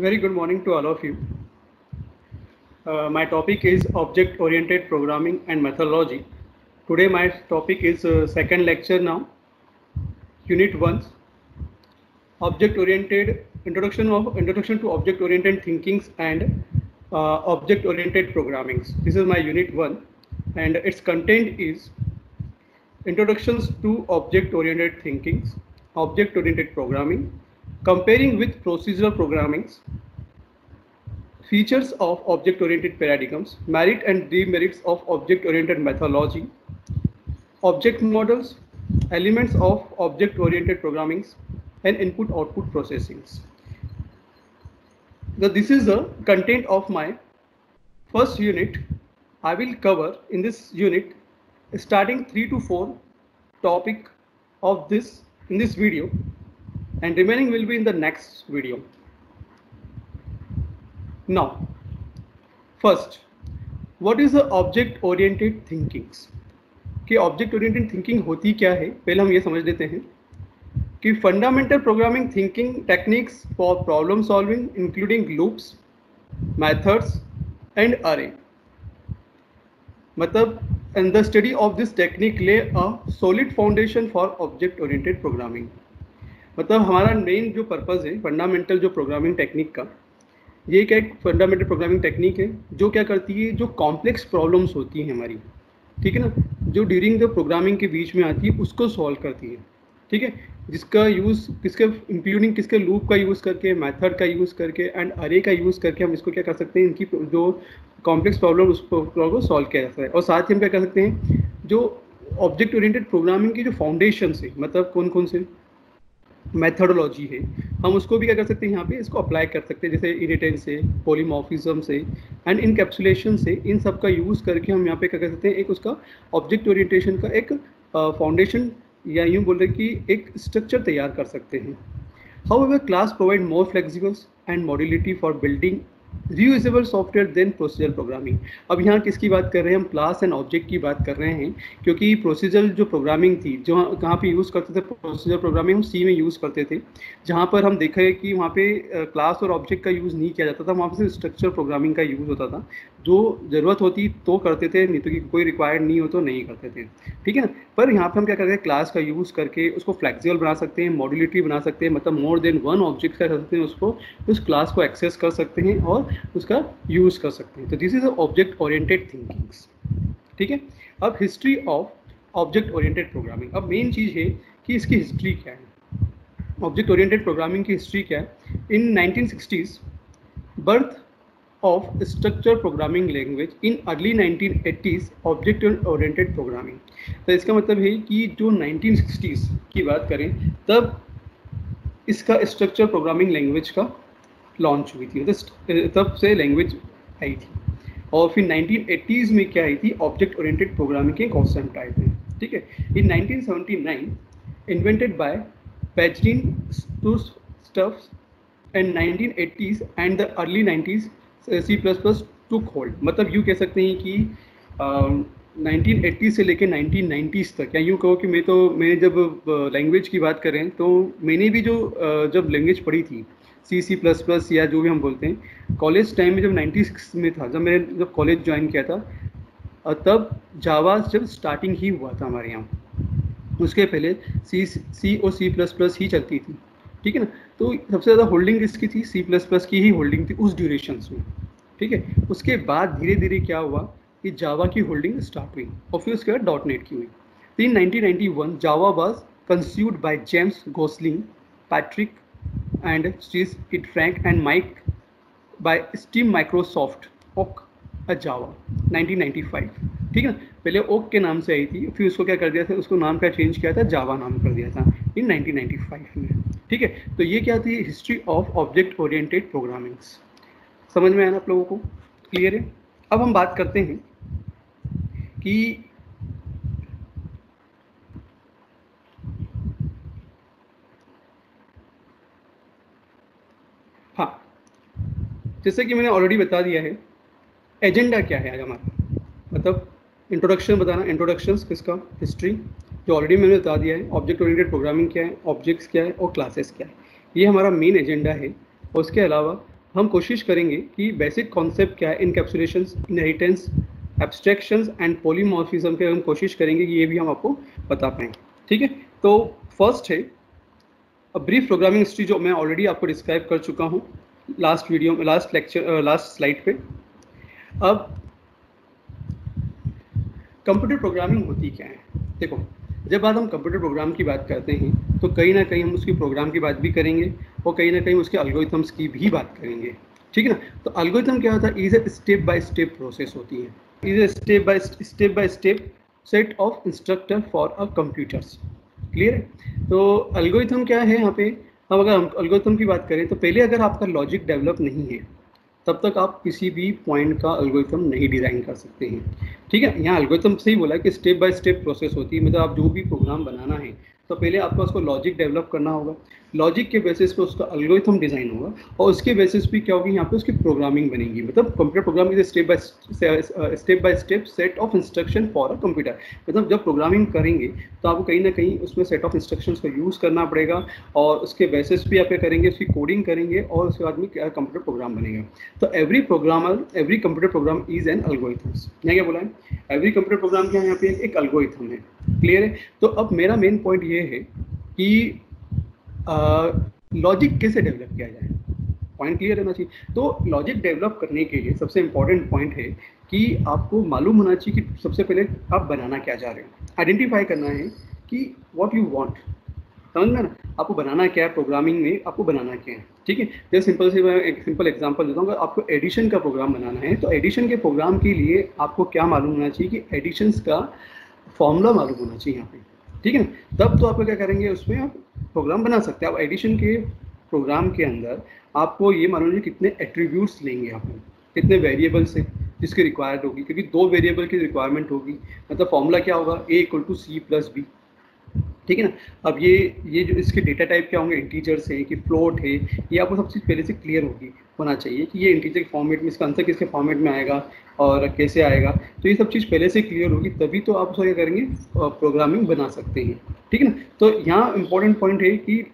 Very good morning to all of you. My topic is object-oriented programming and methodology. Today my topic is second lecture now, Unit 1, object-oriented introduction to object-oriented thinkings and object-oriented programmings. This is my Unit 1, and its content is introductions to object-oriented thinkings, object-oriented programming, comparing with procedural programmings, features of object-oriented paradigms, merit and demerits of object-oriented methodology, object models, elements of object-oriented programming, and input-output processings. So this is the content of my first unit. I will cover in this unit starting 3 to 4 topic of this in this video, and remaining will be in the next video. Now, first, what is the object-oriented thinkings? कि object-oriented thinking होती क्या है, पहले हम ये समझ लेते हैं कि fundamental programming thinking techniques for problem solving including loops, methods and array. मतलब and the study of this technique lay a solid foundation for object-oriented programming. मतलब हमारा मेन जो पर्पस है फंडामेंटल जो प्रोग्रामिंग टेक्निक का, ये क्या एक फंडामेंटल प्रोग्रामिंग टेक्निक है जो क्या करती है, जो कॉम्प्लेक्स प्रॉब्लम्स होती हैं हमारी, ठीक है ना, जो ड्यूरिंग द प्रोग्रामिंग के बीच में आती है उसको सॉल्व करती है, ठीक है, जिसका यूज़ किसके इंक्लूडिंग किसके लूप का यूज़ करके, मेथड का यूज़ करके एंड अरे का यूज़ करके हम इसको क्या कर सकते हैं, इनकी जो कॉम्प्लेक्स प्रॉब्लम उस प्रॉब्लम को सॉल्व किया जाता है। और साथ ही हम क्या कर सकते हैं, जो ऑब्जेक्ट ओरिएंटेड प्रोग्रामिंग की जो फाउंडेशन है, मतलब कौन कौन से मेथडोलॉजी है, हम उसको भी क्या कर सकते हैं, यहाँ पे इसको अप्लाई कर सकते हैं, जैसे इनहेरिटेंस से, पॉलीमॉर्फिज्म से एंड इनकैप्सुलेशन से, इन सब का यूज़ करके हम यहाँ पे क्या कर सकते हैं, एक उसका ऑब्जेक्ट ओरिएंटेशन का एक फाउंडेशन या यूँ बोल रहे कि एक स्ट्रक्चर तैयार कर सकते हैं। However class provide more flexible and modularity for building reusable software than procedural programming. अब यहाँ किसकी बात कर रहे हैं हम, क्लास एंड ऑब्जेक्ट की बात कर रहे हैं, क्योंकि प्रोसीजरल जो प्रोग्रामिंग थी, जो कहाँ पे यूज़ करते थे प्रोसीजरल प्रोग्रामिंग, हम सी में यूज़ करते थे, जहाँ पर हम देखे कि वहाँ पे क्लास और ऑब्जेक्ट का यूज़ नहीं किया जाता था, वहाँ पर सिर्फ स्ट्रक्चर प्रोग्रामिंग का यूज़ होता था, जो ज़रूरत होती तो करते थे, नहीं तो कि कोई रिक्वायर्ड नहीं हो तो नहीं करते थे, ठीक है ना। पर यहाँ पे हम क्या करते हैं, क्लास का यूज़ करके उसको फ्लेक्सिबल बना सकते हैं, मॉड्यूलिटी बना सकते हैं, मतलब मोर देन वन ऑब्जेक्ट कर सकते हैं, उसको उस क्लास को एक्सेस कर सकते हैं और उसका यूज़ कर सकते हैं। तो this is object oriented thinkings, ठीक है। अब history of object oriented programming, अब मेन चीज़ है कि इसकी हिस्ट्री क्या है, ऑब्जेक्ट ओरिएंटेड प्रोग्रामिंग की हिस्ट्री क्या है। इन 1960s birth of structure programming language, in early 1980s object oriented programming। तो इसका मतलब है कि जो 1960s की बात करें तब इसका स्ट्रक्चर प्रोग्रामिंग लैंग्वेज का लॉन्च हुई थी, तब से लैंग्वेज आई थी, और फिर 1980s में क्या आई थी, ऑब्जेक्ट ओरिएंटेड प्रोग्रामिंग के कॉन्सेप्ट आए थे, ठीक है। इन 1979 invented by Benjamin stuffs and 1980s and the early 90s C++ took hold. मतलब यूँ कह सकते हैं कि 1980 से लेकर 1990s तक, या यूँ कहो कि मैंने जब लैंग्वेज की बात करें तो मैंने भी जो जब लैंग्वेज पढ़ी थी C++ या जो भी हम बोलते हैं, कॉलेज टाइम में जब 96 में था, जब कॉलेज ज्वाइन किया था, तब जावा जब स्टार्टिंग ही हुआ था हमारे यहाँ, उसके पहले सी और C++ ही चलती थी, ठीक है ना। तो सबसे ज़्यादा होल्डिंग किसकी थी, C++ की ही होल्डिंग थी उस ड्यूरेशंस में, ठीक है। उसके बाद धीरे धीरे क्या हुआ कि जावा की होल्डिंग स्टार्ट हुई और फिर उसके बाद .NET की हुई। तो in 1991 Java was conceived by James Gosling, Patrick and Steve Ed Frank and Mike by steam Microsoft Oak a Java 1995, ठीक है ना। पहले ओक के नाम से आई थी, फिर उसको क्या कर दिया था, उसको नाम का चेंज किया था, जावा नाम कर दिया था इन 1995 में, ठीक है। तो ये क्या थी, history of object oriented programmings. समझ में आया ना आप लोगों को, क्लियर है। अब हम बात करते हैं कि हाँ, जैसे कि मैंने ऑलरेडी बता दिया है, एजेंडा क्या है आज हमारा, मतलब इंट्रोडक्शन बताना, इंट्रोडक्शंस किसका, हिस्ट्री, जो ऑलरेडी मैंने बता दिया है, ऑब्जेक्ट ओरिएंटेड प्रोग्रामिंग क्या है, ऑब्जेक्ट्स क्या है और क्लासेस क्या है, ये हमारा मेन एजेंडा है। और उसके अलावा हम कोशिश करेंगे कि बेसिक कॉन्सेप्ट क्या है, इनकैप्सुलेशंस, इनहेरिटेंस, एब्स्ट्रैक्शंस एंड पॉलीमॉर्फिज्म के हम कोशिश करेंगे कि ये भी हम आपको बता पाएँ। ठीक है, तो फर्स्ट है ब्रीफ प्रोग्रामिंग हिस्ट्री, जो मैं ऑलरेडी आपको डिस्क्राइब कर चुका हूँ लास्ट वीडियो में, लास्ट लेक्चर, लास्ट स्लाइड पे। अब कंप्यूटर प्रोग्रामिंग होती क्या है? देखो, जब बात हम कंप्यूटर प्रोग्राम की बात करते हैं तो कहीं ना कहीं हम उसकी प्रोग्राम की बात भी करेंगे और कहीं ना कहीं उसके एल्गोरिथम्स की भी बात करेंगे। ठीक है ना? तो एल्गोरिथम क्या होता है? Is a step by step process होती है, is a step by step set of instructor for a computers. Clear है? तो एल्गोरिथम क्या है यहाँ पे? अब अगर हम एल्गोरिथम की बात करें तो पहले अगर आपका लॉजिक डेवलप नहीं है तब तक आप किसी भी पॉइंट का एल्गोरिथम नहीं डिज़ाइन कर सकते हैं। ठीक है, यहाँ एल्गोरिथम से ही बोला है कि स्टेप बाय स्टेप प्रोसेस होती है, मतलब आप जो भी प्रोग्राम बनाना है तो पहले आपको उसको लॉजिक डेवलप करना होगा, लॉजिक के बेसिस पे उसका एल्गोरिथम डिज़ाइन होगा और उसके बेसिस पे क्या होगी, यहाँ पे उसकी प्रोग्रामिंग बनेगी। मतलब computer programming is step by step set of instruction for a computer. मतलब जब प्रोग्रामिंग करेंगे तो आपको कहीं ना कहीं उसमें सेट ऑफ इंस्ट्रक्शंस का यूज़ करना पड़ेगा और उसके बेसिस पे आप क्या करेंगे, उसकी कोडिंग करेंगे और उसके बाद में क्या कंप्यूटर प्रोग्राम बनेगा। तो every computer program is N algorithms. यहाँ क्या बोला है? एवरी कंप्यूटर प्रोग्राम क्या है, यहाँ पे एक एल्गोरिथम है। क्लियर है? तो अब मेरा मेन पॉइंट ये है कि लॉजिक कैसे डेवलप किया जाए, पॉइंट क्लियर रहना चाहिए। तो लॉजिक डेवलप करने के लिए सबसे इंपॉर्टेंट पॉइंट है कि आपको मालूम होना चाहिए कि सबसे पहले आप बनाना क्या चाह रहे हो, आइडेंटिफाई करना है कि व्हाट यू वांट। समझना ना, आपको बनाना क्या है, प्रोग्रामिंग में आपको बनाना क्या है। ठीक है, जैसे सिंपल से मैं एक सिंपल एग्जांपल देता हूँ। अगर आपको एडिशन का प्रोग्राम बनाना है तो एडिशन के प्रोग्राम के लिए आपको क्या मालूम होना चाहिए कि एडिशंस का फॉर्मूला मालूम होना चाहिए यहाँ पे। ठीक है, तब तो आप क्या करेंगे, उसमें आप प्रोग्राम बना सकते हैं। आप एडिशन के प्रोग्राम के अंदर आपको ये मालूम है कितने एट्रीब्यूट्स लेंगे आप, कितने वेरिएबल्स है जिसकी रिक्वायर्ड होगी, क्योंकि 2 वेरिएबल की रिक्वायरमेंट होगी। मतलब फॉर्मूला क्या होगा, a = c+b। ठीक है ना? अब ये जो इसके डेटा टाइप क्या होंगे, इंटीजर्स है कि फ्लोट है, ये आपको सब चीज़ पहले से क्लियर होना चाहिए कि ये इंटीजर फॉर्मेट में, इसका आंसर किसके फॉर्मेट में आएगा और कैसे आएगा। तो ये सब चीज़ पहले से क्लियर होगी, तभी तो आप उसका क्या करेंगे, प्रोग्रामिंग बना सकते हैं। ठीक है ना? तो यहाँ इंपॉर्टेंट पॉइंट है कि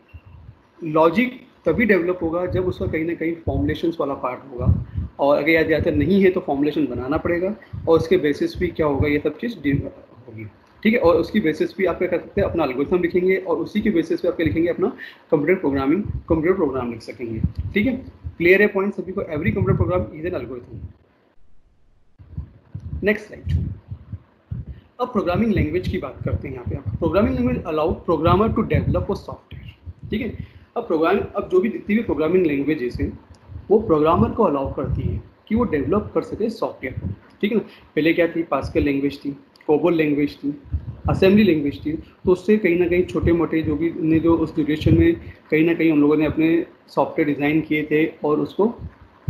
लॉजिक तभी डेवलप होगा जब उसका कहीं ना कहीं फॉर्मुलेशंस वाला पार्ट होगा, और अगर याद ज़्यादा नहीं है तो फॉर्मुलेशन बनाना पड़ेगा और उसके बेसिस भी क्या होगा, ये सब चीज़ होगी। ठीक है, और उसकी बेसिस पे आप क्या कर सकते हैं, अपना एल्गोरिथम लिखेंगे और उसी के बेसिस पे आप क्या लिखेंगे, अपना कंप्यूटर प्रोग्राम लिख सकेंगे। ठीक है, क्लियर है पॉइंट सभी को? Every computer program is an algorithm. Next slide. अब प्रोग्रामिंग लैंग्वेज की बात करते हैं। यहाँ पे programming language allow programmer to develop a software. ठीक है, अब जो भी जितनी भी प्रोग्रामिंग लैंग्वेजेस हैं वो प्रोग्रामर को अलाउ करती है कि वो डेवलप कर सके सॉफ्टवेयर को। ठीक है ना? पहले क्या थी, पास्कल लैंग्वेज थी, कोबोल लैंग्वेज थी, असेंबली लैंग्वेज थी। तो उससे कहीं ना कहीं छोटे मोटे जो भी ने जो उस ड्यूरेशन में कहीं ना कहीं हम लोगों ने अपने सॉफ्टवेयर डिज़ाइन किए थे और उसको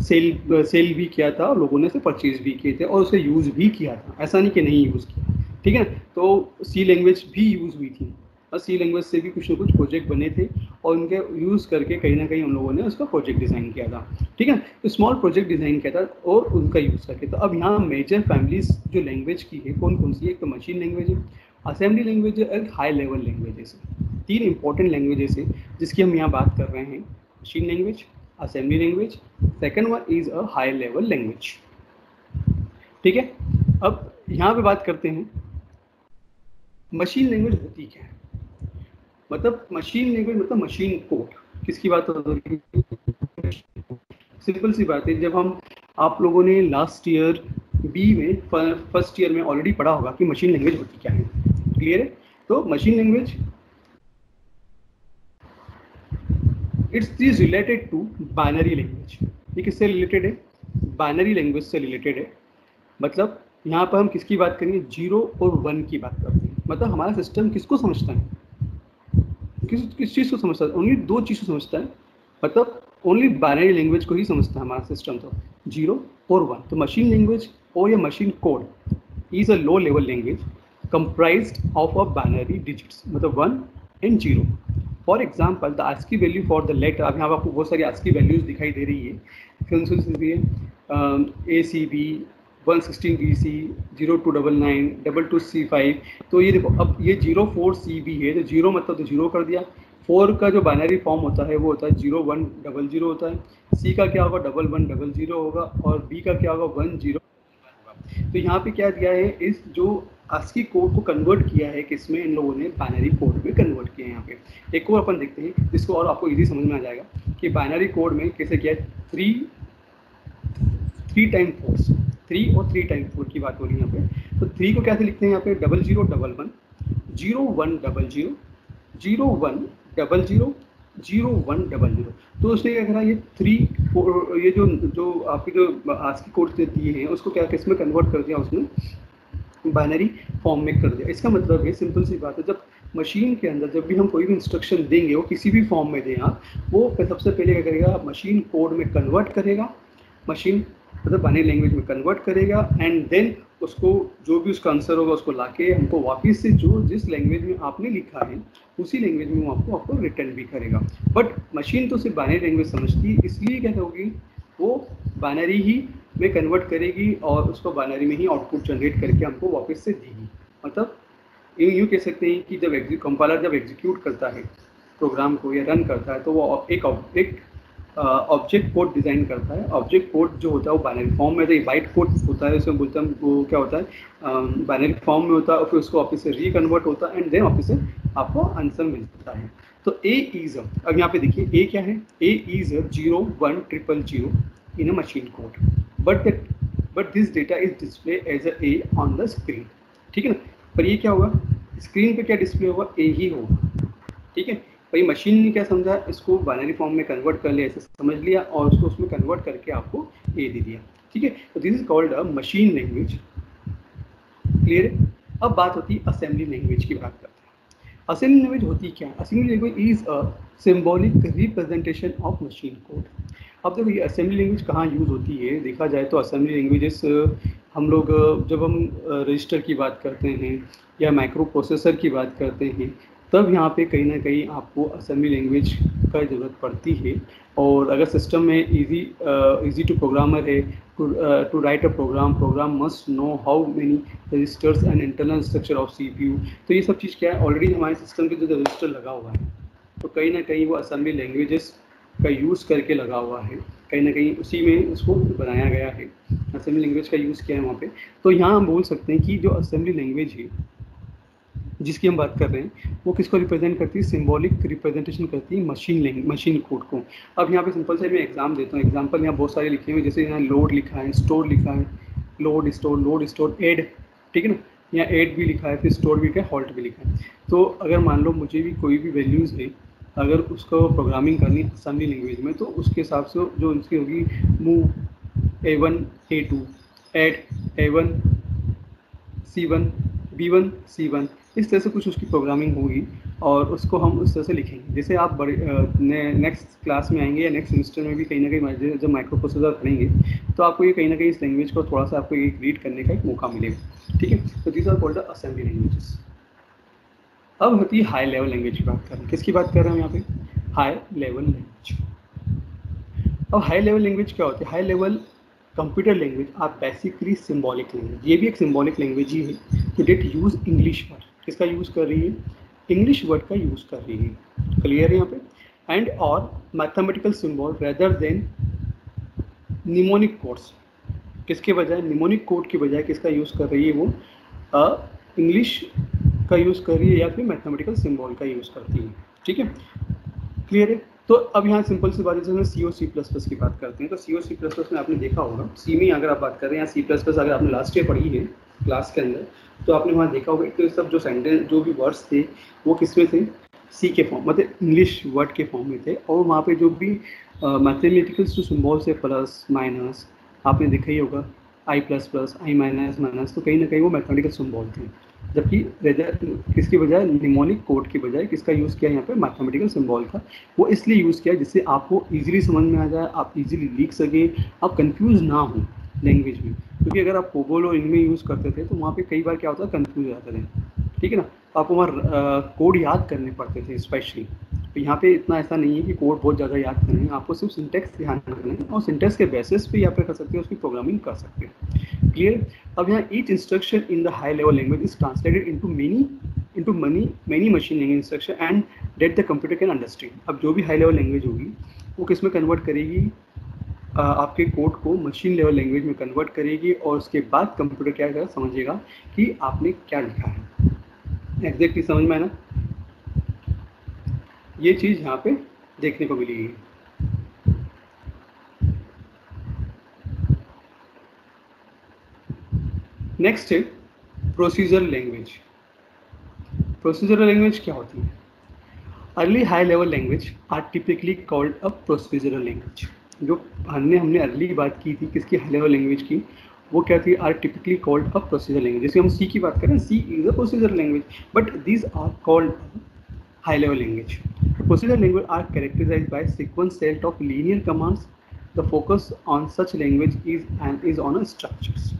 सेल भी किया था, लोगों ने उसे परचेज भी किए थे और उसे यूज़ भी किया था, ऐसा नहीं कि नहीं यूज़ किया। ठीक है, तो सी लैंग्वेज भी यूज़ हुई थी और सी लैंग्वेज से भी कुछ ना कुछ प्रोजेक्ट बने थे और उनके यूज़ करके कहीं ना कहीं हम लोगों ने उसका प्रोजेक्ट डिज़ाइन किया था। ठीक है, तो स्मॉल प्रोजेक्ट डिज़ाइन किया था और उनका यूज़ करके। तो अब यहाँ मेजर फैमिलीज जो लैंग्वेज की है कौन कौन सी है? एक तो मशीन लैंग्वेज है, असेंबली लैंग्वेज है, एक हाई लेवल लैंग्वेजेस है। 3 इंपॉर्टेंट लैंग्वेजेस है जिसकी हम यहाँ बात कर रहे हैं, machine language, assembly language, second one is a high level language. ठीक है, अब यहाँ पे बात करते हैं मशीन लैंग्वेज होती क्या है। मतलब मशीन लैंग्वेज मतलब मशीन कोड। किसकी बात हो रही है? सिंपल सी बात है, जब हम आप लोगों ने लास्ट ईयर बी में फर्स्ट ईयर में ऑलरेडी पढ़ा होगा कि मशीन लैंग्वेज होती क्या है। क्लियर है? तो machine language it's related to binary language. ये किससे रिलेटेड है? बाइनरी लैंग्वेज से रिलेटेड है। मतलब यहाँ पर हम किसकी बात करेंगे? 0 और 1 की बात करते हैं। मतलब हमारा सिस्टम किसको समझता है, किस चीज़ को समझता है? ओनली 2 चीज़ को समझता है। मतलब ओनली बाइनरी लैंग्वेज को ही समझता है हमारा सिस्टम, तो 0 और 1। तो मशीन लैंग्वेज और या machine code is a low level language comprised of a binary digits, मतलब 1 and 0। For example the ASCII value for the letter, अब यहाँ पर आपको बहुत सारी ASCII वैल्यूज दिखाई दे रही है। कौन सी है? ACB 116 BC 0299 22C5। तो ये देखो, अब ये 04CB है, तो 0 मतलब तो 0 कर दिया, 4 का जो बाइनरी फॉर्म होता है वो होता है 0100 होता है, C का क्या होगा 1100 होगा, और B का क्या होगा 10 होगा। तो यहाँ पे क्या दिया है, इस जो ASCII कोड को कन्वर्ट किया है किसमें, इन लोगों ने बाइनरी कोड में कन्वर्ट किया है। यहाँ पे एक और अपन देखते हैं जिसको और आपको इजी समझ में आ जाएगा कि बाइनरी कोड में कैसे किया है। 3 टाइम 4, 3 और 3 टाइम 4 की बात हो रही है यहाँ पे। तो 3 को कैसे लिखते हैं यहाँ पे 0011 0100 0100 0100। तो उसने क्या करा, ये 3 ये जो आपकी जो ASCII कोड दिए हैं उसको क्या किस में कन्वर्ट कर दिया, उसने बाइनरी फॉर्म में कर दिया। इसका मतलब है सिंपल सी बात है, जब मशीन के अंदर जब भी हम कोई भी इंस्ट्रक्शन देंगे वो किसी भी फॉर्म में दें आप, वो सबसे पहले क्या करेगा, मशीन कोड में कन्वर्ट करेगा, मशीन मतलब बाइनरी लैंग्वेज में कन्वर्ट करेगा, एंड देन उसको जो भी उसका आंसर होगा उसको लाके हमको वापस से जो जिस लैंग्वेज में आपने लिखा है उसी लैंग्वेज में वो आपको रिटर्न भी करेगा। बट मशीन तो सिर्फ बाइनरी लैंग्वेज समझती है, इसलिए क्या होगी, वो बाइनरी ही में कन्वर्ट करेगी और उसको बाइनरी में ही आउटपुट जनरेट करके हमको वापस से देगी। मतलब यूँ कह सकते हैं कि जब कंपाइलर जब एग्जीक्यूट करता है प्रोग्राम को या रन करता है तो वो एक ऑब्जेक्ट कोड डिज़ाइन करता है। ऑब्जेक्ट कोड जो होता है वो बाइनरी फॉर्म में, तो बाइट कोड होता है, उसमें बोलते हैं वो क्या होता है बाइनरी फॉर्म में होता है, और फिर उसको ऑफिस से रिकन्वर्ट होता है, एंड देन ऑफिस से आपको आंसर मिलता है। तो ए इज अब यहाँ पे देखिए ए क्या है, A is 01000 in a machine code, but this data is display as a A on the screen. ठीक है ना, पर ये क्या होगा, स्क्रीन पे क्या डिस्प्ले होगा, ए ही होगा। ठीक है, भाई मशीन ने क्या समझा, इसको बाइनरी फॉर्म में कन्वर्ट कर लिया, ऐसे समझ लिया, और उसको उसमें कन्वर्ट करके आपको ए दे दिया। ठीक है, तो this is called a machine language. Clear है। अब बात होती है असेंबली लैंग्वेज की, बात करते हैं। असेंबली लैंग्वेज होती क्या है, assembly language is a symbolic representation of machine code. अब देखो ये असेंबली लैंग्वेज कहाँ यूज़ होती है, देखा जाए तो असेंबली लैंग्वेजेस हम लोग जब हम रजिस्टर की बात करते हैं या माइक्रो प्रोसेसर की बात करते हैं, तब यहाँ पे कहीं ना कहीं आपको असेंबली लैंग्वेज का ज़रूरत पड़ती है। और अगर सिस्टम में इजी टू प्रोग्रामर है, to write a program must know how many registers and internal structure of CPU। तो ये सब चीज़ क्या है, ऑलरेडी हमारे सिस्टम के जो रजिस्टर लगा हुआ है, तो कहीं ना कहीं वो असेंबली लैंग्वेजेस का यूज़ करके लगा हुआ है, कहीं ना कहीं उसी में उसको बनाया गया है, असेंबली लैंग्वेज का यूज़ किया है वहाँ पे। तो यहाँ हम बोल सकते हैं कि जो असेंबली लैंग्वेज है जिसकी हम बात कर रहे हैं वो किसको रिप्रेजेंट करती है, सिंबॉलिक रिप्रेजेंटेशन करती है मशीन कोड को। अब यहाँ पे सिंपल से मैं एग्जाम देता हूँ, एग्जाम्पल यहाँ बहुत सारे लिखे हुए, जैसे यहाँ लोड लिखा है, स्टोर लिखा है, लोड स्टोर ऐड, ठीक है ना, यहाँ ऐड भी लिखा है, फिर स्टोर भी लिखा है, हॉल्ट भी लिखा है। तो अगर मान लो मुझे भी कोई भी वैल्यूज़ है, अगर उसको प्रोग्रामिंग करनी है असेंबली लैंग्वेज में, तो उसके हिसाब से जो उसकी होगी move A1 A2 add A1 C1 B1 C1, इस तरह से कुछ उसकी प्रोग्रामिंग होगी और उसको हम उस तरह से लिखेंगे। जैसे आप बड़े नेक्स्ट क्लास में आएंगे या नेक्स्ट सेमेस्टर में भी कहीं ना कहीं जब माइक्रो प्रोसेसर पढ़ेंगे तो आपको ये कहीं ना कहीं इस लैंग्वेज को थोड़ा सा आपको एक रीड करने का एक मौका मिलेगा। ठीक है, तो these are called assembly languages. अब होती है हाई लेवल लैंग्वेज की बात कर रहे हैं, किसकी बात कर रहे हैं हम यहाँ पे, हाई लेवल लैंग्वेज। अब हाई लेवल लैंग्वेज क्या होती है, high level computer language are basically symbolic language. ये भी एक सिंबॉलिक लैंग्वेज ही है कि डेट यूज इंग्लिश वर्ड, किसका यूज़ कर रही है, इंग्लिश वर्ड का यूज़ कर रही है। क्लियर है यहाँ पे, एंड और mathematical symbol rather than mnemonic codes, किसके बजाय, निमोनिक कोड के बजाय किसका यूज़ कर रही है, वो इंग्लिश का यूज़ कर रही है या फिर मैथमेटिकल सिंबल का यूज़ करती है। ठीक है, क्लियर है। तो अब यहाँ सिंपल सी बात है, C++ की बात करते हैं। तो C++ में आपने देखा होगा, सी में अगर आप बात कर रहे हैं, या C++ अगर आपने लास्ट ईयर पढ़ी है क्लास के अंदर, तो आपने वहाँ देखा होगा कि सब जो सेंटेंस जो भी वर्ड्स थे वो किस में थे, सी के फॉर्म, मतलब इंग्लिश वर्ड के फॉर्म में थे। और वहाँ पे जो भी मैथमेटिकल्स जो सिम्बॉल्स है, प्लस माइनस, आपने देखा ही होगा, I++, I माइनस, तो कहीं ना कहीं वो मैथमेटिकल सिम्बॉल थे। जबकि किसकी बजाय, निमोनिक कोड की बजाय किसका यूज़ किया यहाँ पे, मैथमेटिकल सिंबल का। वो इसलिए यूज़ किया जिससे आपको इजीली समझ में आ जाए, आप इजीली लिख सके, आप कंफ्यूज ना हो लैंग्वेज में। क्योंकि अगर आप कोबोल और इनमें यूज़ करते थे तो वहाँ पे कई बार क्या होता है, कंफ्यूज हो जाते थे। ठीक है ना, तो आपको वहाँ कोड याद करने पड़ते थे स्पेशली। तो यहाँ पे इतना ऐसा नहीं है कि कोड बहुत ज़्यादा याद करना है, आपको सिर्फ सिंटेक्स ध्यान रखना है और सिंटेक्स के बेसिस पे आप कर सकते हैं, उसकी प्रोग्रामिंग कर सकते हैं। क्लियर। अब यहाँ each instruction in the high level language is translated into many machine language instruction and that the computer can understand. अब जो भी हाई लेवल लैंग्वेज होगी वो किस में कन्वर्ट करेगी, आपके कोड को मशीन लेवल लैंग्वेज में कन्वर्ट करेगी, और उसके बाद कंप्यूटर क्या करेगा, समझेगा कि आपने क्या लिखा है। एग्जैक्टली समझ में है ना, ये चीज़ यहाँ पे देखने को मिलेगी। नेक्स्ट है प्रोसीजर लैंग्वेज। प्रोसीजर लैंग्वेज क्या होती है? Early high level language are typically called a procedural language. जो हमने अर्ली बात की थी किसकी, हाई लेवल लैंग्वेज की, वो क्या थी, are typically called a procedure language. जैसे हम सी की बात करें, C is a procedure language, but these are called high level language. Procedure language are characterised by sequence set of linear commands. The focus on such language is on a structures.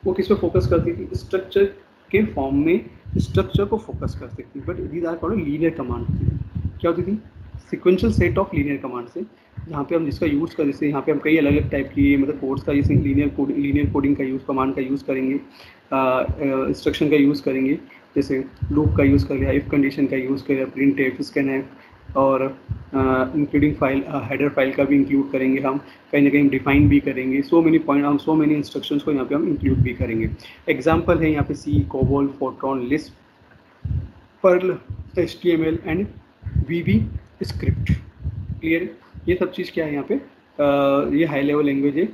वो किस पे focus करती थी, structure के form में structure को focus करती थी, but these are called linear command. क्या होती थी, sequential set of linear command से, जहाँ पे हम जिसका यूज़ कर, जैसे यहाँ पे हम कई अलग अलग टाइप की मतलब कोड्स का, जैसे लीनियर कोडिंग का यूज़, कमांड का यूज़ करेंगे, इंस्ट्रक्शन का यूज़ करेंगे, जैसे लूप का यूज़ कर लिया, इफ कंडीशन का यूज़ कर लिया, प्रिंट एफ, स्कैन, और इंक्लूडिंग फाइल, हेडर फाइल का भी इंक्लूड करेंगे हम, कहीं ना कहीं डिफाइन भी करेंगे, सो मेनी इंस्ट्रक्शंस को यहाँ पे हम इंक्लूड भी करेंगे। एग्जांपल है यहाँ पे C, COBOL, Fortran, Lisp, Perl, HTML and VB script. Clear, ये सब चीज़ क्या है यहाँ पे, ये हाई लेवल लैंग्वेज है,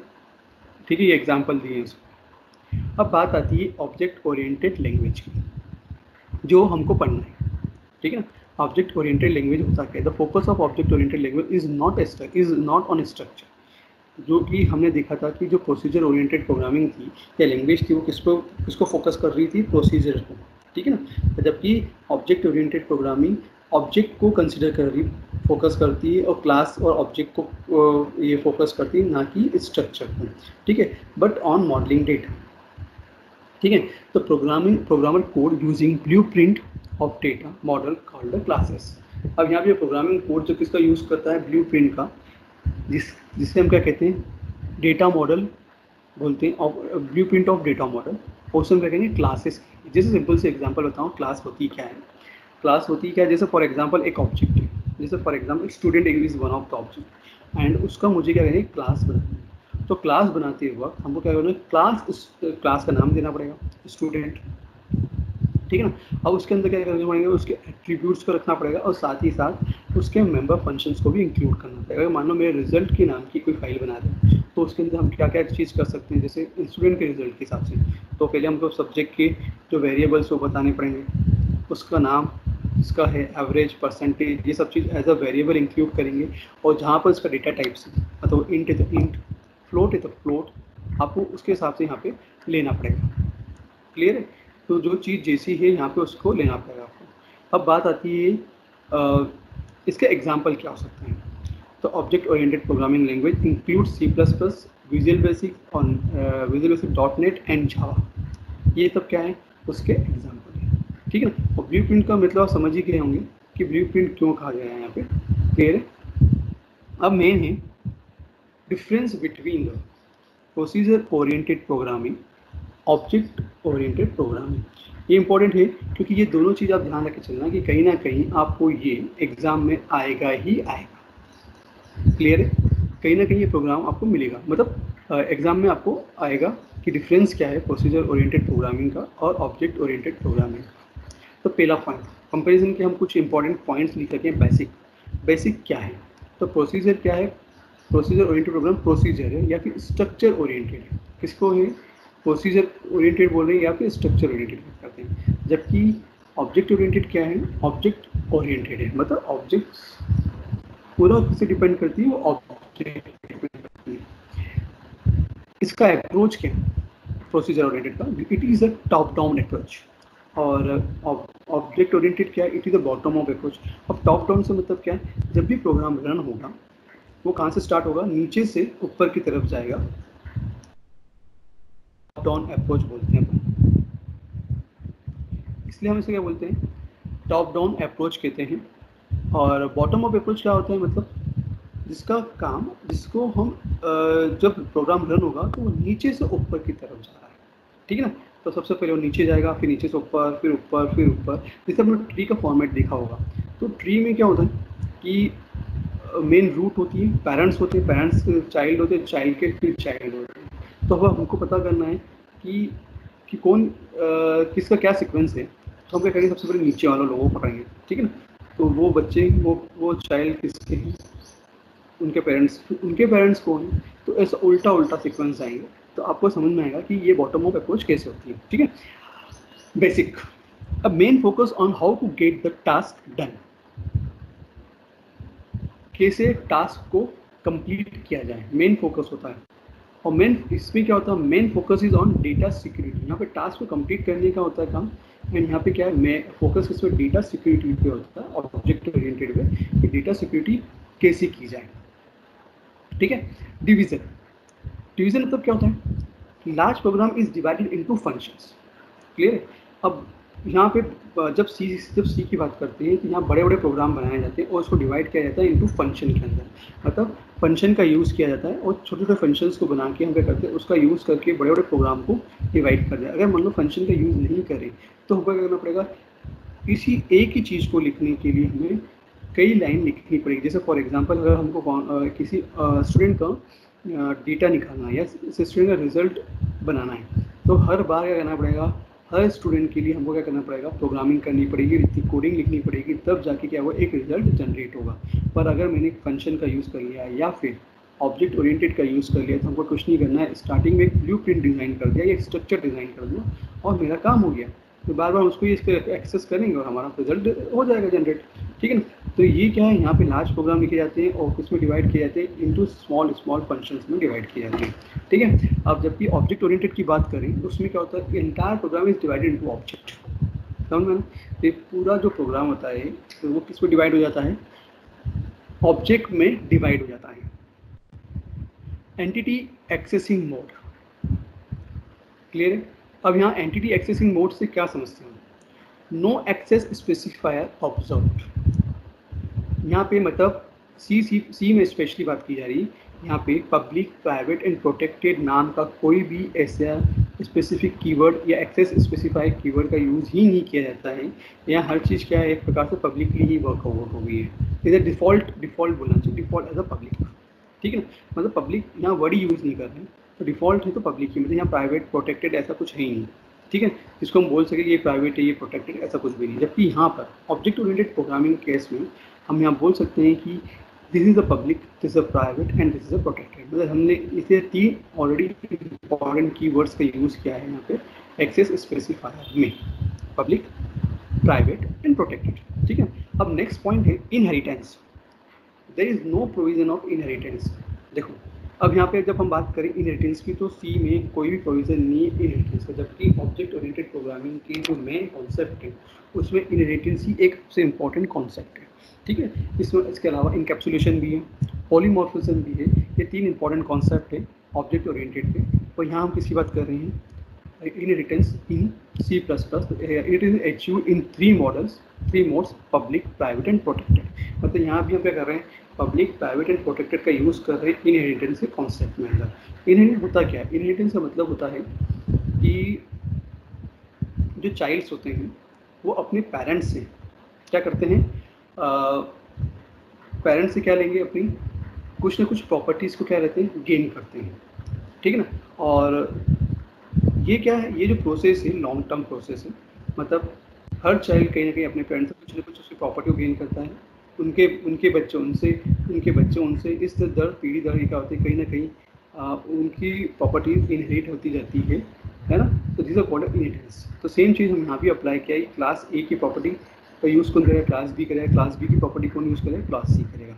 ठीक है, ये एग्जांपल दिए हैं। अब बात आती है ऑब्जेक्ट ओरिएंटेड लैंग्वेज की, जो हमको पढ़ना है, ठीक है ना। ऑब्जेक्ट ओरिएंटेड लैंग्वेज होता क्या है? The focus of object oriented language is not on structure. जो कि हमने देखा था कि जो प्रोसीजर ओरिएंटेड प्रोग्रामिंग थी या लैंग्वेज थी, वो किसको फोकस कर रही थी, प्रोसीजर को, ठीक है ना। जबकि ऑब्जेक्ट ओरिएंटेड प्रोग्रामिंग ऑब्जेक्ट को कंसिडर कर रही, फोकस करती है, और क्लास और ऑब्जेक्ट को ये फोकस करती है, ना कि स्ट्रक्चर को, ठीक है, बट ऑन मॉडलिंग डेटा, ठीक है। तो programmer code using blueprint of data model called classes. अब यहाँ पे प्रोग्रामिंग कोड जो किसका यूज़ करता है, ब्लूप्रिंट का, जिससे हम क्या कहते हैं, डेटा मॉडल बोलते हैं, ब्लूप्रिंट ऑफ डेटा मॉडल, और उससे हम क्या कहेंगे, क्लासेस। जैसे सिंपल से एग्जांपल बताऊँ, क्लास होती क्या है, क्लास होती क्या है, जैसे फॉर एग्जांपल एक ऑब्जेक्ट है, जैसे for example student is one of the object, and उसका मुझे क्या कहेंगे, क्लास बनाना है। तो क्लास बनाते वक्त हमको क्या करना है, क्लास का नाम देना पड़ेगा, स्टूडेंट, ठीक है ना। अब उसके अंदर क्या करना पड़ेगा, उसके एट्रीब्यूट्स को रखना पड़ेगा, और साथ ही साथ उसके मेंबर फंक्शंस को भी इंक्लूड करना पड़ेगा। मान लो मेरे रिजल्ट के नाम की कोई फाइल बना रहे हैं, तो उसके अंदर हम क्या क्या चीज़ कर सकते हैं, जैसे स्टूडेंट के रिजल्ट के हिसाब से, तो पहले हमको सब्जेक्ट के जो वेरिएबल्स वो बताने पड़ेंगे, उसका नाम, इसका है एवरेज, परसेंटेज, ये सब चीज़ एज अ वेरिएबल इंक्लूड करेंगे। और जहाँ पर इसका डेटा टाइप्स है, मतलब इंट है तो इंट, फ्लोट है तो फ्लोट, आपको उसके हिसाब से यहाँ पे लेना पड़ेगा। क्लियर है, तो जो चीज़ जैसी है यहाँ पे उसको लेना पड़ेगा आपको। अब बात आती है इसके एग्जाम्पल क्या हो सकते हैं। तो object oriented programming language include C++, visual basic और .NET एंड जावा। ये सब क्या है, उसके एग्जाम्पल है, ठीक है ना। और ब्लूप्रिंट का मतलब आप समझ ही गए होंगे कि ब्लूप्रिंट क्यों कहा गया है यहाँ पे, क्लियर है। अब मेन है difference between the procedure oriented programming, object oriented programming. ये इंपॉर्टेंट है क्योंकि ये दोनों चीज़ आप ध्यान रख के चलना कि कहीं ना कहीं आपको ये एग्जाम में आएगा ही आएगा। क्लियर है, कहीं ना कहीं ये प्रोग्राम आपको मिलेगा, मतलब एग्जाम में आपको आएगा कि डिफरेंस क्या है प्रोसीजर ओरिएंटेड प्रोग्रामिंग का और ऑब्जेक्ट ओरिएंटेड प्रोग्रामिंग का। तो पहला पॉइंट, कंपेरिजन के हम कुछ इंपॉर्टेंट पॉइंट्स लिख सकें। बेसिक क्या है, तो प्रोसीजर क्या है, प्रोसीजर ओरिएंटेड प्रोग्राम प्रोसीजर है या फिर स्ट्रक्चर ओरिएंटेड है। किसको है, प्रोसीजर ओरिएंटेड बोल रहे हैं या फिर स्ट्रक्चर ओरिएंटेड करते हैं। जबकि ऑब्जेक्ट ओरिएंटेड क्या है, ऑब्जेक्ट ओरिएंटेड है, मतलब ऑब्जेक्ट पूरा किससे डिपेंड करती है, वो ऑब्जेक्ट डिपेंड करती है। इसका अप्रोच क्या है प्रोसीजर ओरिएंटेड का, it is a top down approach, और ऑब्जेक्ट ओरिएंटेड क्या है, it is a bottom up approach. अब टॉप डाउन से मतलब क्या है, जब भी प्रोग्राम रन होगा वो कहाँ से स्टार्ट होगा, नीचे से ऊपर की तरफ जाएगा, टॉप डाउन अप्रोच बोलते हैं अपन, इसलिए हम इसे क्या बोलते हैं, टॉप डाउन अप्रोच कहते हैं। और बॉटम अप अप्रोच क्या होता है, मतलब जिसका काम, जिसको हम जब प्रोग्राम रन होगा तो वो नीचे से ऊपर की तरफ जा रहा है, ठीक है ना। तो सबसे पहले वो नीचे जाएगा, फिर नीचे से ऊपर, फिर ऊपर, फिर ऊपर, जैसे आपने ट्री का फॉर्मेट देखा होगा, तो ट्री में क्या होता है कि मेन रूट होती है, पेरेंट्स होते हैं, पेरेंट्स चाइल्ड होते हैं, चाइल्ड के फिर चाइल्ड होते हैं। तो अब हमको पता करना है कि कौन किसका क्या सीक्वेंस है। तो हम क्या करेंगे, सबसे पहले नीचे वालों लोगों को पकड़ेंगे, ठीक है ना। तो वो बच्चे वो चाइल्ड किसके हैं, उनके पेरेंट्स कौन हैं। तो ऐसा उल्टा उल्टा सीक्वेंस आएंगे, तो आपको समझ में आएगा कि ये बॉटम अप अप्रोच कैसे होती है, ठीक है। बेसिक। अब main focus on how to get the task done, कैसे टास्क को कंप्लीट किया जाए, मेन फोकस होता है। और मेन इसमें क्या होता है, main focus is on data security. यहाँ पे टास्क को कंप्लीट करने का होता है काम, एंड यहाँ पे क्या है, मैं फोकस इसमें डेटा सिक्योरिटी पे होता है, ऑब्जेक्ट ओरिएंटेड पे, कि डेटा सिक्योरिटी कैसे की जाए, ठीक है। डिवीजन। डिवीजन मतलब क्या होता है, large program is divided into functions. Clear है। अब यहाँ पे जब सी की बात करते हैं तो यहाँ बड़े बड़े प्रोग्राम बनाए जाते हैं और उसको डिवाइड किया जाता है इनटू फंक्शन के अंदर। मतलब फंक्शन का यूज़ किया जाता है और छोटे छोटे फंक्शंस को बना के हम क्या करते हैं, उसका यूज़ करके बड़े बड़े प्रोग्राम को डिवाइड कर दिया। अगर मान लो फंक्शन का यूज़ नहीं करें तो हमको क्या करना पड़ेगा, इसी एक ही चीज़ को लिखने के लिए हमें कई लाइन लिखनी पड़ेगी। जैसे फॉर एग्जांपल अगर हमको किसी स्टूडेंट का डेटा निकालना है या स्टूडेंट का रिजल्ट बनाना है, तो हर बार क्या करना पड़ेगा, हर स्टूडेंट के लिए हमको क्या करना पड़ेगा, प्रोग्रामिंग करनी पड़ेगी, कोडिंग लिखनी पड़ेगी, तब जाके क्या हुआ एक रिजल्ट जनरेट होगा। पर अगर मैंने फंक्शन का यूज़ कर लिया या फिर ऑब्जेक्ट ओरिएंटेड का यूज़ कर लिया, तो हमको कुछ नहीं करना है, स्टार्टिंग में एक ब्लूप्रिंट डिज़ाइन कर दिया या एक स्ट्रक्चर डिज़ाइन कर दिया और मेरा काम हो गया। तो बार बार उसको इस पर एक्सेस करेंगे और हमारा रिजल्ट हो जाएगा जनरेट, ठीक है ना। तो ये क्या है, यहाँ पे लार्ज प्रोग्राम लिखे जाते हैं और किसमें डिवाइड किए जाते हैं, इनटू स्मॉल स्मॉल फंक्शंस में डिवाइड किए जाते हैं, ठीक है। अब जबकि ऑब्जेक्ट ओरिएंटेड की बात करें तो उसमें क्या होता है, entire program is divided into object. समझ में, ये पूरा जो प्रोग्राम होता है तो वो किस में डिवाइड हो जाता है, ऑब्जेक्ट में डिवाइड हो जाता है। एंटिटी एक्सेसिंग मोड, क्लियर है। अब यहाँ एंटिटी एक्सेसिंग मोड से क्या समझते हैं, नो एक्सेस स्पेसिफायर ऑब्जर्व्ड। यहाँ पे मतलब सी में स्पेशली बात की जा रही है। यहाँ पे पब्लिक प्राइवेट एंड प्रोटेक्टेड नाम का कोई भी ऐसा स्पेसिफिक कीवर्ड या एक्सेस स्पेसिफाइड कीवर्ड का यूज़ ही नहीं किया जाता है। यहाँ हर चीज़ क्या है, एक प्रकार से पब्लिकली ही वर्कआउट हो गई है। इधर डिफ़ॉल्ट बोलना चाहिए, डिफ़ॉल्ट एज अ पब्लिक, ठीक है ना। मतलब पब्लिक यहाँ वर्ड ही यूज़ नहीं कर रहे हैं, तो डिफ़ॉल्ट है तो पब्लिक ही, मतलब यहाँ प्राइवेट प्रोटेक्टेड ऐसा कुछ है ही नहीं, ठीक है। जिसको हम बोल सके ये प्राइवेट है ये प्रोटेक्टेड, ऐसा कुछ भी नहीं। जबकि यहाँ पर ऑब्जेक्ट ओरिएंटेड प्रोग्रामिंग केस में हम यहाँ बोल सकते हैं कि this is a public, this is a private and this is a protected. मतलब हमने इसे 3 ऑलरेडी इंपॉर्टेंट कीवर्ड्स का यूज़ किया है यहाँ पे एक्सेस स्पेसिफायर में, पब्लिक, प्राइवेट एंड प्रोटेक्टेड, ठीक है। अब नेक्स्ट पॉइंट है inheritance. There is no provision of inheritance. देखो अब यहाँ पे जब हम बात करें इनहेरिटेंस की, तो सी में कोई भी प्रोविजन नहीं है इनहेरिटेंस का। जबकि ऑब्जेक्ट ओरिएंटेड प्रोग्रामिंग की जो मेन कॉन्सेप्ट है उसमें इनहेरिटेंस ही एक सबसे इम्पॉर्टेंट कॉन्सेप्ट है, ठीक है। इसमें इसके अलावा इनकैप्सुलेशन भी है, पॉलीमॉर्फिज्म भी है। ये 3 इंपॉर्टेंट कॉन्सेप्ट है ऑब्जेक्ट ओरिएंटेड पे। और यहाँ हम किसकी बात कर रहे हैं, inheritance in C++. It is achieved in 3 modes, public, private and protected. मतलब यहाँ भी हम क्या कर रहे हैं, पब्लिक, प्राइवेट एंड प्रोटेक्टेड का यूज़ कर रहे हैं इनहेरिटेंस के कॉन्सेप्ट में अंदर। इनहेरिटेंस होता क्या है, इनहेरिटेंस का मतलब होता है कि जो चाइल्ड्स होते हैं वो अपने पेरेंट्स से क्या करते हैं, पेरेंट्स से क्या लेंगे, अपनी कुछ ना कुछ प्रॉपर्टीज़ को क्या रहते हैं, गेन करते हैं, ठीक है ना। और ये क्या है, ये जो प्रोसेस है लॉन्ग टर्म प्रोसेस है। मतलब हर चाइल्ड कहीं ना कहीं अपने पेरेंट्स से कुछ ना कुछ उसकी प्रॉपर्टी को गेन करता है। उनके बच्चे उनसे इस दर पीढ़ी दर क्या होती है, कहीं ना कहीं उनकी प्रॉपर्टीज इनहेरिट होती जाती है ना। तो दिस आर कॉल्ड इनहेरिटेंस। तो सेम चीज़ हम यहाँ भी अप्लाई किया है, क्लास ए की प्रॉपर्टी का यूज़ कौन करेगा, क्लास बी करेगा, क्लास बी की प्रॉपर्टी कौन यूज़ करेगा, क्लास सी करेगा,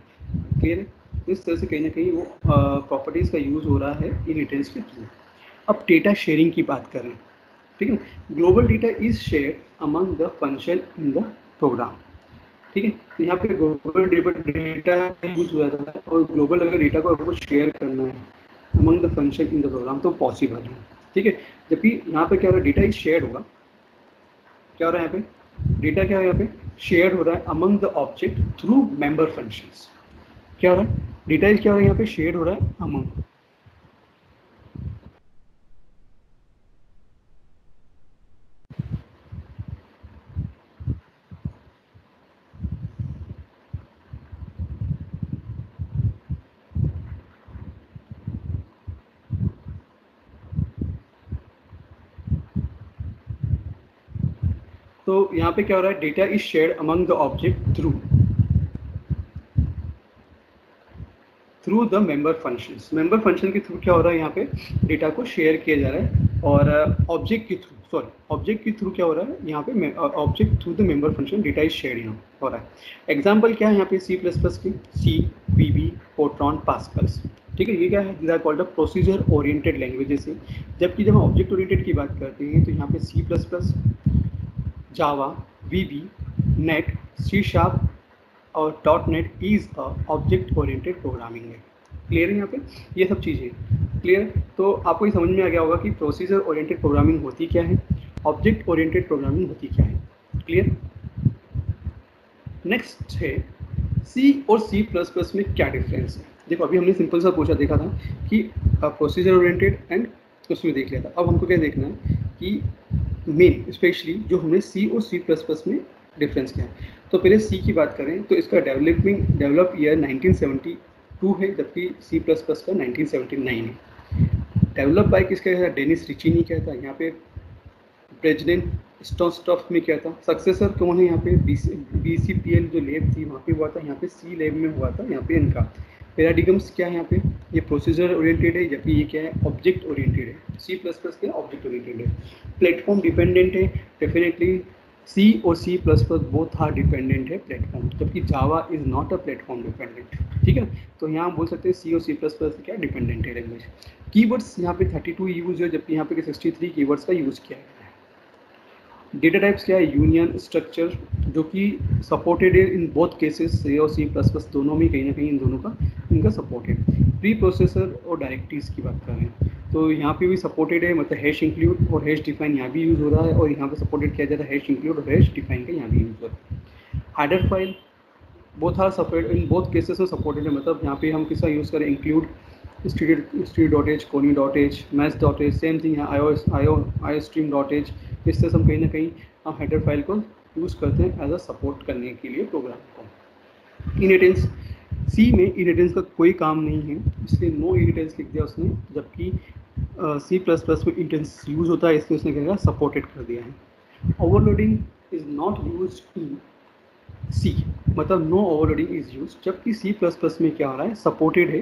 क्लियर है। तो इस तरह से कहीं ना कहीं वो प्रॉपर्टीज़ का यूज़ हो रहा है इनहेरिटेंस के थ्रू। अब डेटा शेयरिंग की बात करें, ठीक है। Global data is share among the function in the program, ठीक है। तो यहाँ पे ग्लोबल डेटा यूज हो जाता है और ग्लोबल अगर डेटा को आपको शेयर करना है among the function in the program तो पॉसिबल है, ठीक है। जबकि यहाँ पे क्या हो रहा है, डेटा इज शेयर होगा, क्या हो रहा है यहाँ पे, डेटा क्या है यहाँ पे शेयर हो रहा है among the object through member functions. क्या हो रहा है, डेटा इज क्या हो रहा है यहाँ पे शेयर हो रहा है अमंग, तो यहाँ पे क्या हो रहा है, data is shared among the object through the member functions. Member function के थ्रू क्या हो रहा है, यहाँ पे डेटा को शेयर किया जा रहा है, और ऑब्जेक्ट के थ्रू क्या हो रहा है, यहाँ पे object through the member function data is share यहाँ हो रहा है। एग्जाम्पल क्या है यहाँ पे C++ की, सी, VB, फोर्ट्रॉन, पास्कल्स। ठीक है, ये क्या है, these are called the procedure oriented languages है। जबकि जब हम ऑब्जेक्ट ओरिएंटेड की बात करते हैं तो यहाँ पे C++, जावा, VB, नेट, C# और .NET is object oriented programming है। क्लियर है यहाँ पे, ये सब चीज़ें क्लियर है। तो आपको ये समझ में आ गया होगा कि प्रोसीजर ओरिएंटेड प्रोग्रामिंग होती क्या है, ऑब्जेक्ट ओरिएंटेड प्रोग्रामिंग होती क्या है। क्लियर। नेक्स्ट है C और C++ में क्या डिफरेंस है। देखो अभी हमने सिंपल सा पूछा देखा था कि प्रोसीजर ओरिएंटेड एंड उसमें देख लिया था। अब हमको क्या देखना है कि मेन स्पेशली जो हमने C और C++ में डिफरेंस क्या है। तो पहले C की बात करें तो इसका डेवलप ईयर 1972 है, जबकि C++ का 1979 है। डेवलप बाय किसका है, डेनिस रिचिनी क्या था। यहाँ पे प्रेसिडेंट स्टॉफ में क्या था, सक्सेसर कौन है यहाँ पे, BCPL जो लैब थी वहाँ पे हुआ था, यहाँ पे C लैब में हुआ था। यहाँ पे इनका पैराडिगम्स क्या है, यहाँ पे ये प्रोसीजर ओरिएंटेड है, जबकि ये क्या है, ऑब्जेक्ट ओरिएंटेड है। C++ क्या ऑब्जेक्ट ओरिएंटेड है। प्लेटफॉर्म डिपेंडेंट है, डेफिनेटली C और C++ बोथ आर डिपेंडेंट है प्लेटफॉर्म, जबकि Java is not a platform dependent. ठीक है, तो यहाँ बोल सकते हैं C और C++ क्या डिपेंडेंट है लैंग्वेज। कीवर्ड्स यहाँ पे 32 यूज है, जबकि यहाँ पे 63 कीवर्ड्स का यूज किया है। डेटा टाइप्स क्या है, यूनियन, स्ट्रक्चर, जो कि सपोर्टेड है इन बोथ केसेस, C और C++ दोनों में कहीं ना कहीं इन दोनों का इनका सपोर्टेड। प्री प्रोसेसर और डायरेक्टरीज की बात कर रहे हैं तो यहाँ पे भी सपोर्टेड है, मतलब हैश इंक्लूड और हैश डिफाइन यहाँ भी यूज़ हो रहा है, और यहाँ पे सपोर्टेड किया जाता है हैश इंक्लूड और हैश डिफाइन का यहाँ भी यूज़ हो रहा है। Header file both are supported in both cases में सपोर्टेड है, मतलब यहाँ पे हम किसका यूज़ करें, include, std.h, kony.h, mesh.h, same thing है, iostream.h। इससे हम कहीं ना कहीं हम हेडर फाइल को यूज़ करते हैं एज अ सपोर्ट करने के लिए प्रोग्राम को। इनहेरिटेंस, C में इनहेरिटेंस का कोई काम नहीं है, इसलिए नो इनहेरिटेंस लिख दिया उसने, जबकि C++ में इनहेरिटेंस यूज़ होता है, इसलिए उसने क्या किया, सपोर्टेड कर दिया है। Overloading is not used in C, मतलब नो ओवरलोडिंग इज यूज, जबकि C++ में क्या हो रहा है, सपोर्टेड है।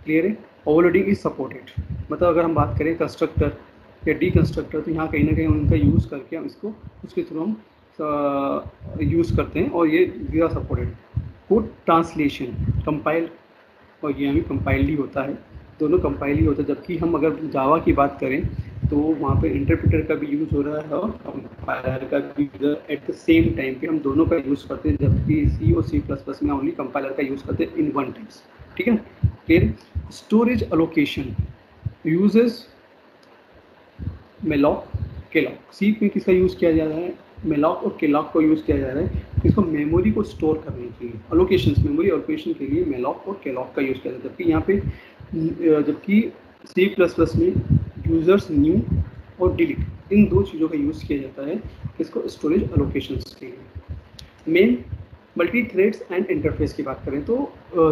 क्लियर है, ओवरलोडिंग इज सपोर्टेड, मतलब अगर हम बात करें कंस्ट्रक्टर या डी कंस्ट्रक्टर तो यहाँ कहीं ना कहीं उनका यूज़ करके हम इसको उसके थ्रू हम यूज़ करते हैं, और ये दिया सपोर्टेड। कोड ट्रांसलेशन, कंपाइल, और ये हमें कंपाइल्ड ही होता है, दोनों कंपाइल ही होता है। जबकि हम अगर जावा की बात करें तो वहाँ पे इंटरप्रेटर का भी यूज़ हो रहा है और कंपाइलर का भी एट द सेम टाइम पे हम दोनों का यूज़ करते हैं, जबकि C और C++ में ओनली कंपाइलर का यूज़ करते हैं इन वन टाइम्स। ठीक है, फिर storage allocation uses malloc, calloc. C में किसका यूज़ किया जा रहा है, मेलॉक और केलॉक को यूज़ किया जा रहा है, इसको मेमोरी को स्टोर करने के लिए, अलोकेशन, मेमोरी अलोकेशन के लिए मेलॉक और केलॉक का यूज़ किया जाता है। जबकि यहाँ पे जबकि C++ में यूजर्स न्यू और डिलीट, इन दो चीज़ों का यूज़ किया जाता है इसको स्टोरेज अलोकेशन के लिए। Main multi threads and interface की बात करें तो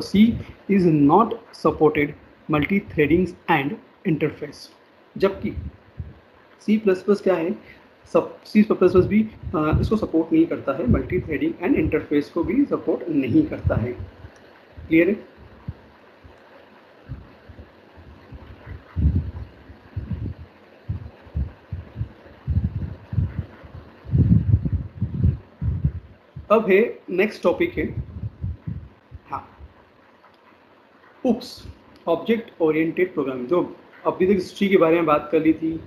C is not supported multi threading and interface, जबकि C++ क्या है, C++ भी इसको सपोर्ट नहीं करता है, मल्टी थ्रेडिंग एंड इंटरफेस को भी सपोर्ट नहीं करता है। क्लियर है। अब है नेक्स्ट टॉपिक है, हाँ, UPS, ऑब्जेक्ट ओरिएंटेड प्रोग्रामिंग। जो अभी तक हिस्ट्री के बारे में बात कर ली थी,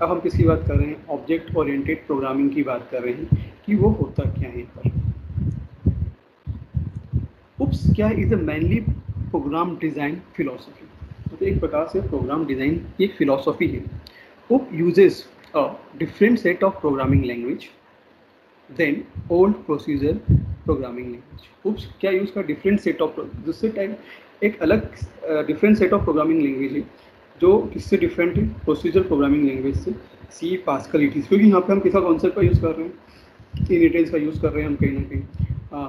अब हम किसकी बात कर रहे हैं, ऑब्जेक्ट ओरिएंटेड प्रोग्रामिंग की बात कर रहे हैं कि वो होता क्या है पर। UPS क्या है, is a mainly program design philosophy, तो एक प्रकार से प्रोग्राम डिज़ाइन की एक फिलोसफी है। UP uses a different set of programming language than old procedure programming language. UPS क्या यूज़ का, डिफरेंट सेट ऑफ, दूसरे टाइप एक अलग different set of programming language है, जो किससे डिफरेंट है, प्रोसीजर प्रोग्रामिंग लैंग्वेज से, C, पास्कल, ETC। क्योंकि यहाँ पे हम किसका कॉन्सेप्ट का यूज़ कर रहे हैं, इनहेरिटेंस का यूज़ कर रहे हैं हम कहीं ना कहीं,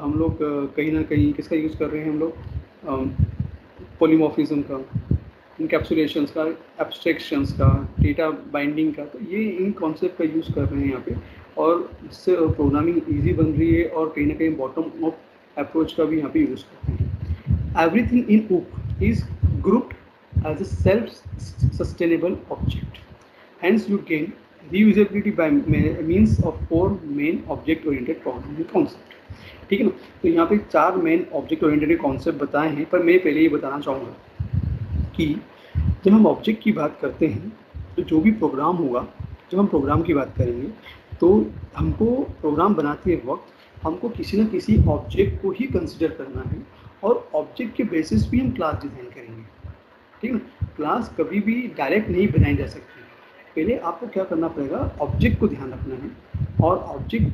हम लोग कहीं ना कहीं किसका यूज़ कर रहे हैं हम लोग, पॉलीमॉर्फिज्म का, इनकैप्सुलेशंस का, एब्स्ट्रैक्शंस का, डेटा बाइंडिंग का, तो ये इन कॉन्सेप्ट का यूज़ कर रहे हैं यहाँ पे। और इससे प्रोग्रामिंग ईजी बन रही है और कहीं ना कहीं बॉटम अप अप्रोच का भी यहाँ पे यूज़ करते हैं। Everything in OOP is grouped as a self-sustainable object. Hence, you gain reusability by means of 4 main object-oriented programming concept. ठीक है ना। तो यहाँ पे 4 मेन ऑब्जेक्ट ओरिएंटेड कॉन्सेप्ट बताए हैं, पर मैं पहले ये बताना चाहूँगा कि जब हम ऑब्जेक्ट की बात करते हैं तो जो भी प्रोग्राम होगा, जब हम प्रोग्राम की बात करेंगे तो हमको प्रोग्राम बनाते वक्त हमको किसी न किसी ऑब्जेक्ट को ही कंसिडर करना है और ऑब्जेक्ट के बेसिस पे हम क्लास डिज़ाइन करेंगे। ठीक है, क्लास कभी भी डायरेक्ट नहीं बनाई जा सकती। पहले आपको क्या करना पड़ेगा, ऑब्जेक्ट को ध्यान रखना है और ऑब्जेक्ट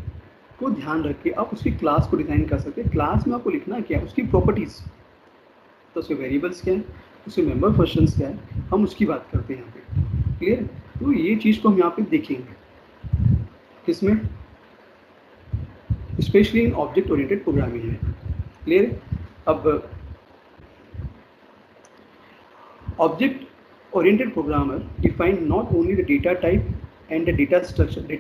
को ध्यान रख के आप उसकी क्लास को डिज़ाइन कर सकते हैं। क्लास में आपको लिखना क्या है, उसकी प्रॉपर्टीज़, तो उसके वेरिएबल्स क्या है, उसके मेंबर फंक्शंस क्या है, हम उसकी बात करते हैं यहाँ पे। क्लियर? तो ये चीज़ को हम यहाँ पे देखेंगे किसमें, specially in object oriented programming में। क्लियर? अब object oriented programmer define not only the data type and the data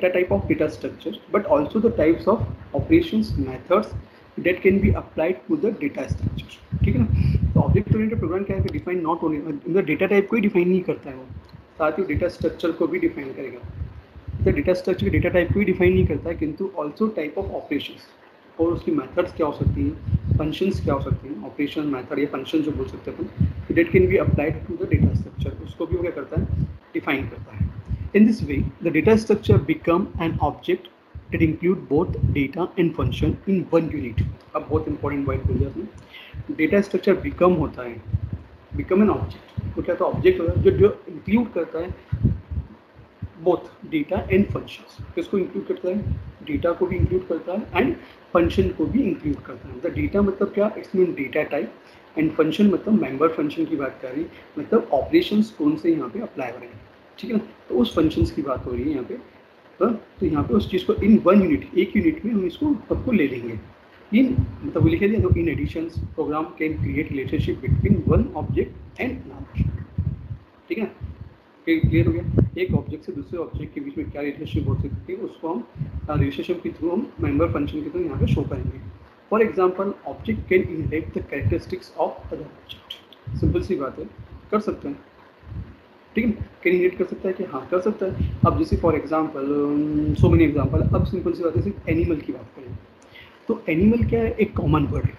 type of data structure, but also the types of operations methods that can be applied to the data structure. ठीक है ना। तो object oriented program क्या है, define not only data type को ही define नहीं करता है वो, साथ ही डेटा स्ट्रक्चर को भी डिफाइन करेगा। तो डेटा स्ट्रक्चर डेटा टाइप को ही डिफाइन नहीं करता है, किंतु ऑल्सो टाइप ऑफ ऑपरेशंस और उसकी मेथड्स क्या हो सकती हैं, फंक्शंस क्या हो सकती हैं, ऑपरेशन मेथड या फंक्शन जो बोल सकते हैं अपन, that can be applied to the data structure, उसको भी वो क्या करता है, डिफाइन करता है। In this way the data structure become an object that include both data and function in one unit. अब बहुत इंपॉर्टेंट पॉइंट बोल दिया आपने, डेटा स्ट्रक्चर बिकम होता है, बिकम एन ऑब्जेक्ट, तो क्या तो ऑब्जेक्ट होता है जो इंक्लूड करता है बोथ डेटा एंड फंक्शंस। किसको इंक्लूड करता है, डेटा को भी इंक्लूड करता है एंड फंक्शन को भी इंक्लूड करता है। द डेटा मतलब क्या, it's mean data type, and function मतलब मेंबर फंक्शन की बात कर रही है, मतलब ऑपरेशंस कौन से यहाँ पे अप्लाई हो रहे हैं। ठीक है ना, तो उस फंक्शंस की बात हो रही है यहाँ पे। तो यहाँ पे उस चीज़ को इन वन यूनिट, एक यूनिट में हम इसको सबको ले लेंगे। इन मतलब वो लिखे दिया, in addition program can create relationship between one object and another. ठीक है, क्लियर हो गया। एक ऑब्जेक्ट से दूसरे ऑब्जेक्ट के बीच में क्या रिलेशनशिप हो सकती है, उसको हम रिलेशनशिप के थ्रू हम मेंबर फंक्शन के थ्रू यहाँ पे शो करेंगे। For example object can inherit the characteristics of other object. Simple सी बात है, कर सकते हैं। ठीक है, कैन इनहेरिट कर सकता है कि हाँ कर सकता है। अब जैसे for example so many example, अब सिंपल सी बात है, जैसे एनिमल की बात करें तो एनिमल क्या है, एक कॉमन वर्ड है,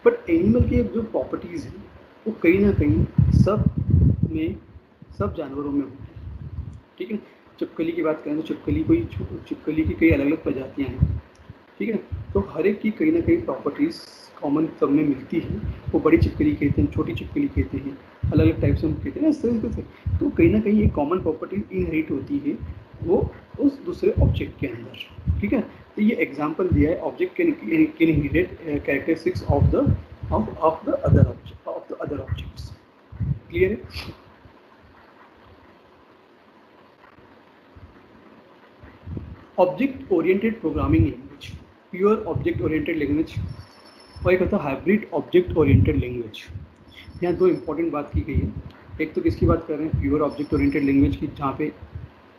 बट एनिमल की जो प्रॉपर्टीज़ हैं वो कहीं ना कहीं सब जानवरों में होती है। ठीक है, छिपकली की बात करें तो छिपकली की कई अलग अलग प्रजातियाँ हैं। ठीक है, तो हर एक की कहीं ना कहीं प्रॉपर्टीज़ कॉमन सब में मिलती है। वो बड़ी छिपकली कहते हैं, छोटी छिपकली कहते हैं, अलग अलग टाइप से हम कहते हैं इस तरीके से। तो कहीं ना कहीं एक कॉमन प्रॉपर्टी इनहेरिट होती है वो उस दूसरे ऑब्जेक्ट के अंदर। ठीक है, तो ये एग्जांपल दिया है, object can inherit characteristics of the other objects. Clear है? Object oriented programming language, pure object oriented language और एक होता है हाइब्रिड ऑब्जेक्ट ओरिएंटेड लैंग्वेज। यहाँ दो इंपॉर्टेंट बात की गई है। एक तो किसकी बात कर रहे हैं, प्योर ऑब्जेक्ट ओरिएंटेड लैंग्वेज की, जहाँ पे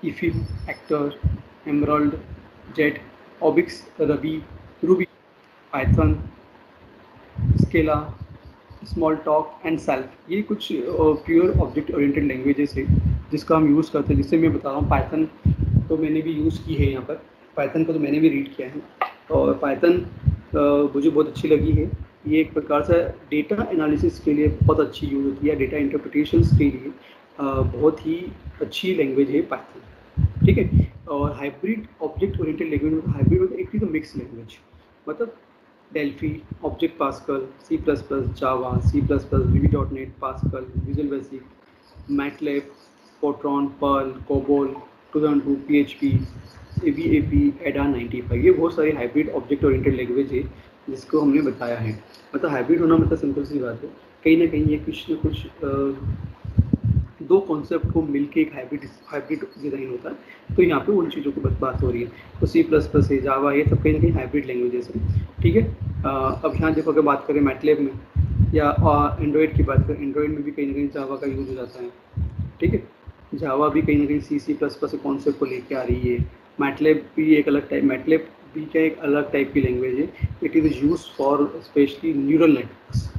Eiffel, Actor, Emerald, Jade, Obix, Ruby, Python, Scala, Smalltalk and Self, ये कुछ प्योर ऑब्जेक्ट ओरिएंटेड लैंग्वेजेस है जिसका हम यूज़ करते हैं। जिससे मैं बता रहा हूँ, पाइथन तो मैंने भी यूज़ की है यहाँ पर, पाइथन को तो मैंने भी रीड किया है और पाइथन मुझे बहुत अच्छी लगी है। ये एक प्रकार से डेटा एनालिसिस के लिए बहुत अच्छी यूज़ होती है, डेटा इंटरप्रिटेशंस के लिए बहुत ही अच्छी लैंग्वेज है पाइथन। ठीक है, और हाइब्रिड ऑब्जेक्ट ओरिएंटेड लैंग्वेज में हाइब्रिड होता है, एक मिक्स लैंग्वेज, मतलब Delphi, object Pascal, C++, Java, C++, VB.NET, Pascal, Visual Basic, MATLAB, Fortran, Perl, COBOL, 2002, PHP, ABAP, एडा 95, ये बहुत सारी हाइब्रिड ऑब्जेक्ट ओरिएंटेड लैंग्वेज है जिसको हमने बताया है। मतलब हाइब्रिड होना मतलब सिंपल सी बात है, कहीं ना कहीं ये कुछ न कुछ दो कॉन्सेप्ट को मिलके एक हाइब्रिड डिज़ाइन होता है। तो यहाँ पे उन चीज़ों की बात हो रही है। तो C++ है, जावा, ये सब कहीं ना कहीं हाइब्रिड लैंग्वेजेस हैं। ठीक है, अब यहाँ देखो अगर बात करें मैटलैब में या एंड्रॉयड की बात करें, एंड्रॉयड में भी कहीं ना कहीं जावा का यूज़ हो जाता है। ठीक है, जावा भी कहीं ना कहीं C++ के कॉन्सेप्ट को लेके आ रही है मैटलैब भी एक अलग टाइप, मैटलैब भी क्या एक अलग टाइप की लैंग्वेज है। It is use for specially neural networks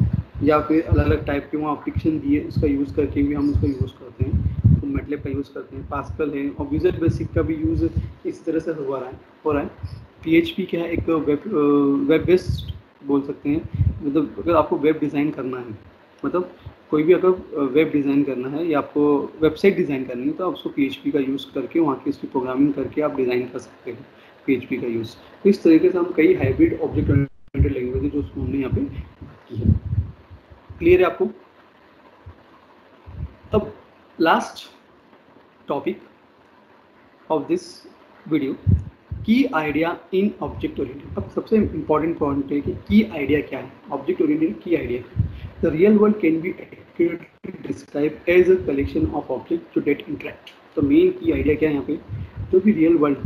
या फिर अलग अलग टाइप के वहाँ एप्लीकेशन दिए, उसका यूज़ करके भी हम उसका यूज़ करते हैं। तो मैटलैब का यूज़ करते हैं, पास्कल है, और विजुअल बेसिक का भी यूज़ इस तरह से हो रहा है। PHP क्या है, एक वेब बेस्ड बोल सकते हैं। मतलब अगर आपको वेब डिज़ाइन करना है, मतलब कोई भी अगर वेब डिज़ाइन करना है या आपको वेबसाइट डिज़ाइन करनी है, तो आप उसको PHP का यूज़ करके वहाँ की उसकी प्रोग्रामिंग करके आप डिज़ाइन कर सकते हैं PHP का यूज़। तो इस तरीके से हम कई हाइब्रिड ऑब्जेक्ट ओरिएंटेड लैंग्वेज है जो उसको हमने यहाँ पे की है। क्लियर है आपको? अब last topic of this video, की आइडिया इन ऑब्जेक्ट ओरिएंटेड। अब सबसे इंपॉर्टेंट पॉइंट है कि की आइडिया क्या है, ऑब्जेक्ट ओरिएंटेड की idea. The real world can be accurately describe as a collection of object to that interact. तो मेन की आइडिया क्या है यहाँ पे, जो भी रियल वर्ल्ड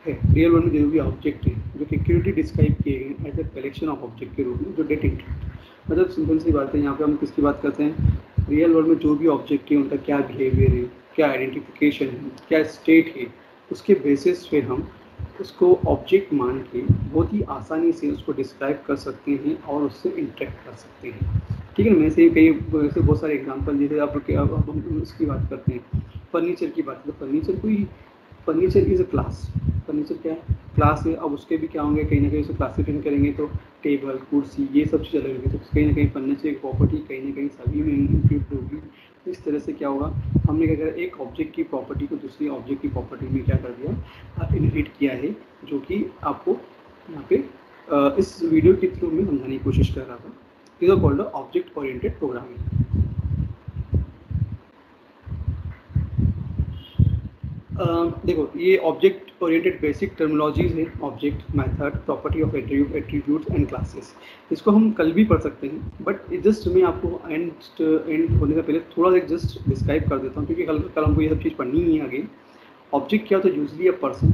है, रियल वर्ल्ड में जो भी ऑब्जेक्ट है जो कि एक्यूरेटली डिस्क्राइब किए गए as a collection of object के रूप में जो डेट इंटरेक्ट। मतलब सिंपल सी बात है, यहाँ पे हम किसकी बात करते हैं, रियल वर्ल्ड में जो भी ऑब्जेक्ट है उनका क्या बिहेवियर है, क्या आइडेंटिफिकेशन है, क्या स्टेट है, उसके बेसिस पे हम उसको ऑब्जेक्ट मान के बहुत ही आसानी से उसको डिस्क्राइब कर सकते हैं और उससे इंटरेक्ट कर सकते हैं। ठीक है ना। मैं से कई ऐसे बहुत सारे एग्जांपल, जैसे आप अब हम उसकी बात करते हैं, फर्नीचर की बात, तो furniture is a class. Furniture क्या है, क्लास है। अब उसके भी क्या होंगे, कहीं ना कहीं उसे क्लासिफिकेशन करेंगे तो टेबल, कुर्सी, ये सब चीज़ अलग होगी, तो कहीं ना कहीं फर्नीचर की प्रॉपर्टी कहीं ना कहीं सभी में इंक्लूड होगी। इस तरह से क्या होगा, हमने क्या करा, एक ऑब्जेक्ट की प्रॉपर्टी को दूसरी ऑब्जेक्ट की प्रॉपर्टी में क्या कर दिया, इनहेरिट किया है, जो कि आपको यहाँ पे इस वीडियो के थ्रू में समझाने की कोशिश कर रहा था। Is called object oriented programming. देखो, ये ऑब्जेक्ट ओरिएंटेड बेसिक टर्मिनोलॉजीज है, object, method, property of attributes and classes. इसको हम कल भी पढ़ सकते हैं, बट जस्ट मैं आपको एंड होने से पहले थोड़ा सा जस्ट डिस्क्राइब कर देता हूँ, क्योंकि कल हमको ये सब चीज़ पढ़नी ही है आगे। ऑब्जेक्ट क्या होता है, यूजली अ पर्सन,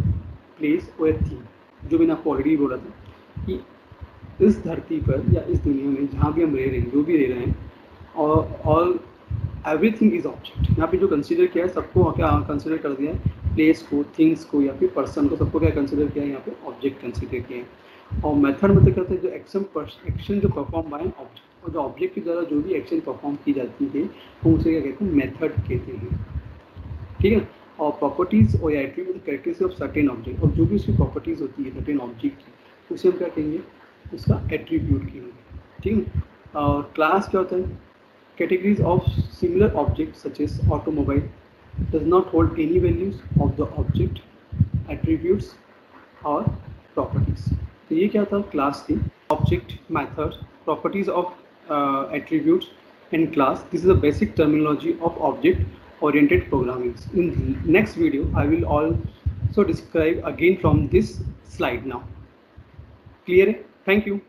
प्लेस और ए थिंग, जो मैंने आपको ऑलरेडी बोला था कि इस धरती पर या इस दुनिया में जहाँ भी हम रह रहे हैं, जो भी रह रहे हैं, और ऑल एवरीथिंग इज ऑब्जेक्ट। यहाँ पे जो कंसीडर किया है, सबको क्या कंसीडर कर दिया है, प्लेस को, थिंग्स को या फिर पर्सन को, सबको क्या कंसीडर किया है, यहाँ पे ऑब्जेक्ट कंसीडर किया है। और मेथड मतलब कहते हैं जो एक्शन जो परफॉर्म बाय ऑब्जेक्ट, और जो ऑब्जेक्ट के द्वारा जो भी एक्शन परफॉर्म की जाती है वो उसे क्या कहते हैं, मेथड कहते हैं। ठीक है। और प्रॉपर्टीज और attribute characteristics of certain object, और जो भी उसकी प्रॉपर्टीज होती है सर्टेन ऑब्जेक्ट की, उसे हम क्या कहेंगे, उसका एट्रीब्यूट कहेंगे। ठीक है। और क्लास क्या होता है, categories of similar objects such as automobile does not hold any values of the object, attributes or properties। तो ये क्या था, क्लास थी, object, method, properties of attributes and class. This is a basic terminology of object oriented programming. In the next video I will also describe again from this slide now. Clear? Thank you.